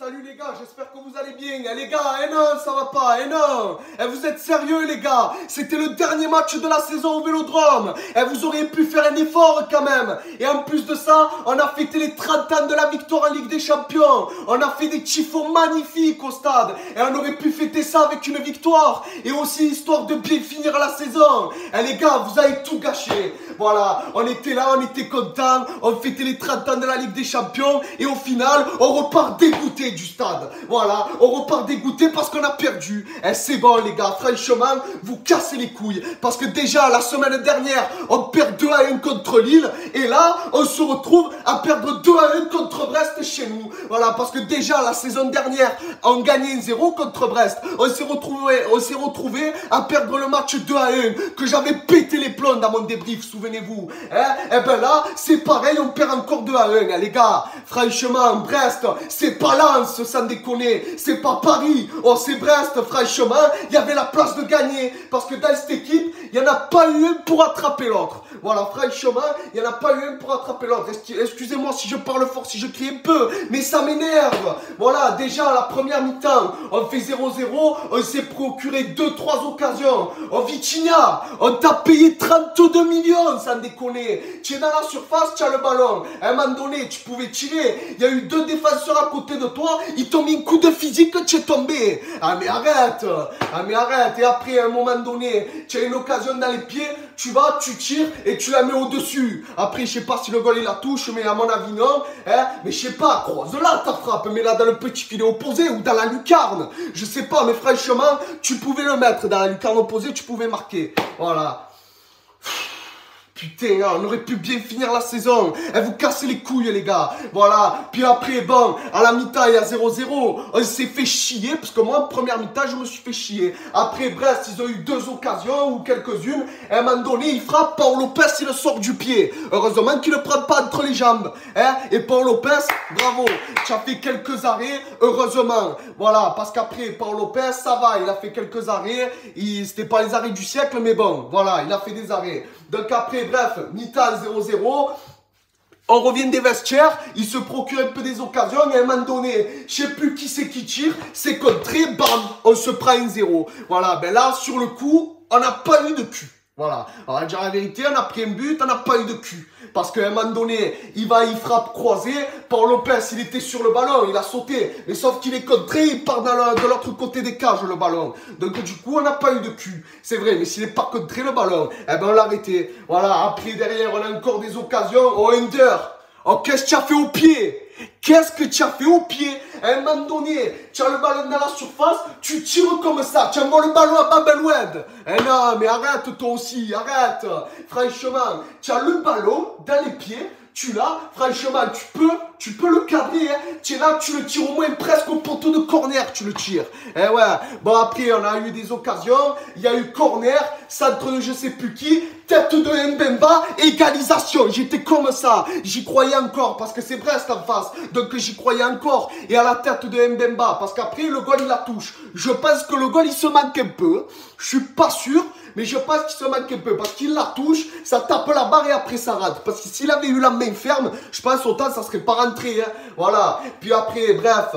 Salut les gars, j'espère que vous allez bien. Eh les gars, eh non, ça va pas, eh non. Eh vous êtes sérieux les gars? C'était le dernier match de la saison au Vélodrome. Eh vous auriez pu faire un effort quand même. Et en plus de ça, on a fêté les 30 ans de la victoire en Ligue des Champions. On a fait des tifos magnifiques au stade. Et on aurait pu fêter ça avec une victoire. Et aussi histoire de bien finir la saison. Eh les gars, vous avez tout gâché. Voilà, on était là, on était contents. On fêtait les 30 ans de la Ligue des Champions. Et au final, on repart dégoûté du stade. Voilà, on repart dégoûté parce qu'on a perdu. Et c'est bon les gars, franchement, vous cassez les couilles. Parce que déjà, la semaine dernière, on perd 2-1 contre Lille. Et là, on se retrouve à perdre 2-1 contre Brest chez nous. Voilà, parce que déjà, la saison dernière, on gagnait 1-0 contre Brest. On s'est retrouvé à perdre le match 2-1. Que j'avais pété les plombs dans mon débrief, souvenez-vous. Hein? Et ben là, c'est pareil, on perd encore 2-1. Les gars, franchement, Brest, c'est pas là. Sans déconner, c'est pas Paris, oh c'est Brest, franchement, il y avait la place de gagner, parce que dans cette équipe, il n'y en a pas eu un pour attraper l'autre. Voilà, franchement, il n'y en a pas eu un pour attraper l'autre. Excusez-moi si je parle fort, si je crie un peu, mais ça m'énerve. Voilà, déjà, la première mi-temps, on fait 0-0, on s'est procuré 2-3 occasions. Oh Vitinha, on t'a payé 32 millions, sans déconner. Tu es dans la surface, tu as le ballon. À un moment donné, tu pouvais tirer. Il y a eu 2 défenseurs à côté de toi, ils t'ont mis un coup de physique, tu es tombé. Ah mais arrête. Et après, à un moment donné, tu as une occasion dans les pieds, tu vas, tu tires et tu la mets au-dessus. Après, je sais pas si le goal il la touche, mais à mon avis non. Hein? Mais je sais pas, croise-la ta frappe, mets-la dans le petit filet opposé ou dans la lucarne. Je sais pas, mais franchement, tu pouvais le mettre dans la lucarne opposée, tu pouvais marquer. Voilà. Putain, on aurait pu bien finir la saison. Elle vous cassez les couilles, les gars. Voilà. Puis après, bon, à la mi-temps, il y a 0-0. On s'est fait chier, parce que moi, en première mi-temps, je me suis fait chier. Après, Brest, ils ont eu 2 occasions, ou quelques-unes. Et à un moment donné, il frappe, Paul Lopez, il le sort du pied. Heureusement qu'il ne le prend pas entre les jambes. Hein? Et Paul Lopez, bravo. Tu as fait quelques arrêts, heureusement. Voilà, parce qu'après, Paul Lopez, ça va. Il a fait quelques arrêts. C'était pas les arrêts du siècle, mais bon, voilà, il a fait des arrêts. Donc après, bref, mi-temps 0-0, on revient des vestiaires, il se procure un peu des occasions, et à un moment donné, je sais plus qui c'est qui tire, c'est contré, bam, on se prend 1-0. Voilà, ben là, sur le coup, on n'a pas eu de cul. Voilà, on va dire la vérité, on a pris un but, on n'a pas eu de cul. Parce qu'à un moment donné, il frappe croisé, Paul Lopez, il était sur le ballon, il a sauté. Mais sauf qu'il est contré, il part de l'autre côté des cages, le ballon. Donc du coup, on n'a pas eu de cul. C'est vrai, mais s'il n'est pas contré le ballon, eh ben on l'a arrêté. Voilà, après derrière, on a encore des occasions. Oh, Under, oh, qu'est-ce que tu as fait au pied? Qu'est-ce que tu as fait au pied? À un moment donné, tu as le ballon dans la surface, tu tires comme ça, tu envoies le ballon à Babelwed. Eh non, mais arrête toi aussi, arrête. Franchement, tu as le ballon dans les pieds, tu l'as, franchement, tu peux le cadrer, hein. Tu es là, tu le tires au moins presque au poteau de corner, tu le tires. Eh ouais, bon après, on a eu des occasions, il y a eu corner, centre de je sais plus qui, tête de Mbemba, égalisation. J'étais comme ça, j'y croyais encore, parce que c'est Brest en face, donc j'y croyais encore. Et à la tête de Mbemba, parce qu'après, le goal, il la touche. Je pense que le goal, il se manque un peu. Je suis pas sûr, mais je pense qu'il se manque un peu, parce qu'il la touche, ça tape la barre et après ça rate. Parce que s'il avait eu la main ferme, je pense autant ça serait pas rentré. Hein. Voilà. Puis après, bref,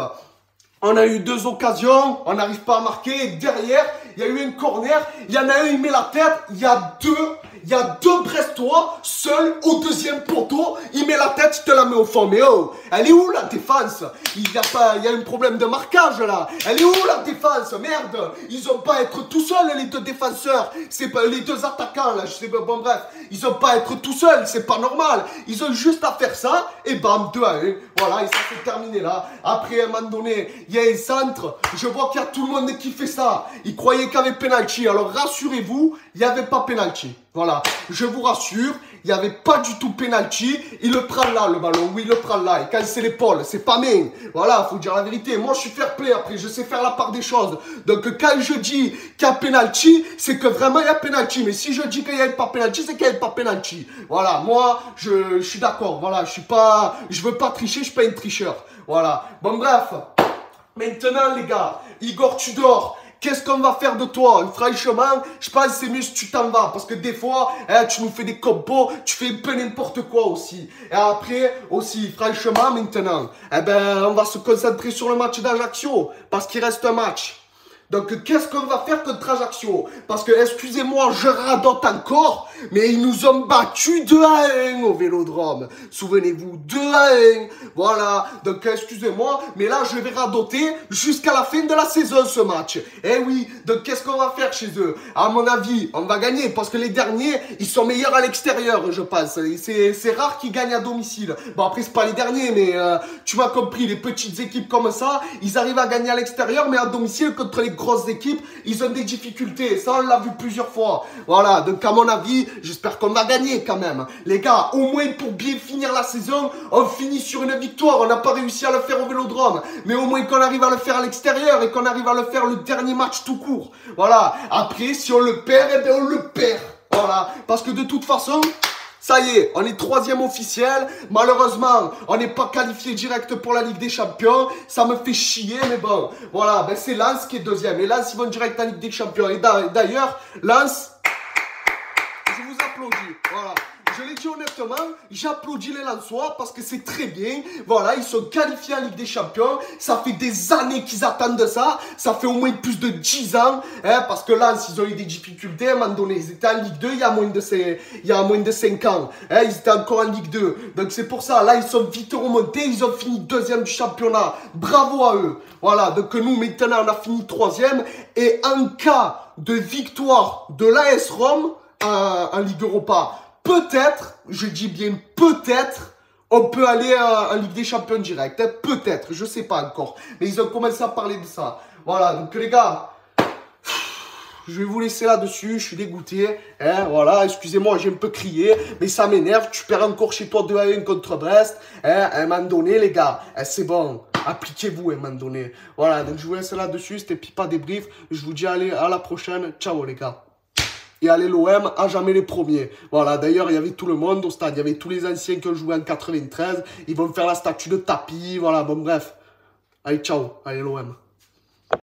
on a eu 2 occasions, on n'arrive pas à marquer. Et derrière, il y a eu un corner, il y en a un, il met la tête, il y a deux Brestois, seuls au 2e poteau, il met la tête, il te la met au fond. Mais oh, elle est où la défense? Il y a un problème de marquage là. Elle est où la défense? Merde, ils ont pas à être tout seuls les 2 défenseurs. C'est pas les 2 attaquants là, je sais pas, bon bref. Ils ont pas à être tout seuls, c'est pas normal. Ils ont juste à faire ça, et bam, 2-1. Voilà, et ça s'est terminé là. Après, à un moment donné, il y a un centre, je vois qu'il y a tout le monde qui fait ça. Ils croyaient qu'il y avait penalty, alors rassurez-vous, il n'y avait pas penalty. Voilà, je vous rassure, il n'y avait pas du tout penalty. Il le prend là, le ballon. Oui, il le prend là. Et quand c'est l'épaule, c'est pas main. Voilà, faut dire la vérité. Moi, je suis fair play après. Je sais faire la part des choses. Donc, quand je dis qu'il y a penalty, c'est que vraiment il y a penalty. Mais si je dis qu'il n'y a pas penalty, c'est qu'il n'y a pas penalty. Voilà, moi, je suis d'accord. Voilà, je veux pas tricher, je suis pas un tricheur. Voilà. Bon, bref. Maintenant, les gars, Igor Tudor, qu'est-ce qu'on va faire de toi? Franchement, je pense que c'est mieux si tu t'en vas. Parce que des fois, hein, tu nous fais des compos, tu fais un peu n'importe quoi aussi. Et après, aussi, franchement, maintenant, eh ben, on va se concentrer sur le match d'Ajaccio. Parce qu'il reste un match. Donc, qu'est-ce qu'on va faire contre Ajaccio? Parce que, excusez-moi, je radote encore, mais ils nous ont battus 2-1 au Vélodrome. Souvenez-vous, 2-1. Voilà. Donc, excusez-moi, mais là, je vais radoter jusqu'à la fin de la saison, ce match. Eh oui. Donc, qu'est-ce qu'on va faire chez eux? À mon avis, on va gagner, parce que les derniers, ils sont meilleurs à l'extérieur, je pense. C'est rare qu'ils gagnent à domicile. Bon, après, c'est pas les derniers, mais tu m'as compris, les petites équipes comme ça, ils arrivent à gagner à l'extérieur, mais à domicile, contre les grosses équipes, ils ont des difficultés. Ça, on l'a vu plusieurs fois. Voilà, donc à mon avis, j'espère qu'on va gagner quand même. Les gars, au moins pour bien finir la saison, on finit sur une victoire. On n'a pas réussi à le faire au Vélodrome, mais au moins qu'on arrive à le faire à l'extérieur et qu'on arrive à le faire le dernier match tout court. Voilà, après, si on le perd, eh bien on le perd. Voilà, parce que de toute façon... Ça y est, on est 3e officiel. Malheureusement, on n'est pas qualifié direct pour la Ligue des Champions. Ça me fait chier, mais bon. Voilà, ben c'est Lens qui est 2e. Et Lens, ils vont direct en Ligue des Champions. Et d'ailleurs, Lens, je vous applaudis. Voilà. Je l'ai dit honnêtement, j'applaudis les Lensois parce que c'est très bien. Voilà, ils sont qualifiés en Ligue des Champions. Ça fait des années qu'ils attendent ça. Ça fait au moins plus de 10 ans. Hein, parce que Lens, ils ont eu des difficultés à un moment donné. Ils étaient en Ligue 2 il y a moins de 5 ans. Hein, ils étaient encore en Ligue 2. Donc c'est pour ça, là, ils sont vite remontés. Ils ont fini 2e du championnat. Bravo à eux. Voilà, donc nous, maintenant, on a fini 3e. Et en cas de victoire de l'AS Rome en Ligue Europa, peut-être, je dis bien peut-être, on peut aller en Ligue des Champions direct. Hein, peut-être, je sais pas encore. Mais ils ont commencé à parler de ça. Voilà, donc les gars, je vais vous laisser là-dessus. Je suis dégoûté. Hein, voilà, excusez-moi, j'ai un peu crié. Mais ça m'énerve. Tu perds encore chez toi 2-1 contre Brest. Hein, à un moment donné, les gars, hein, c'est bon. Appliquez-vous à un moment donné. Voilà, donc je vous laisse là-dessus. C'était Pipa Débrief. Je vous dis allez, à la prochaine. Ciao les gars. Et allez, l'OM, à jamais les premiers. Voilà, d'ailleurs, il y avait tout le monde au stade. Il y avait tous les anciens qui ont joué en 93. Ils vont faire la statue de tapis. Voilà, bon, bref. Allez, ciao. Allez, l'OM.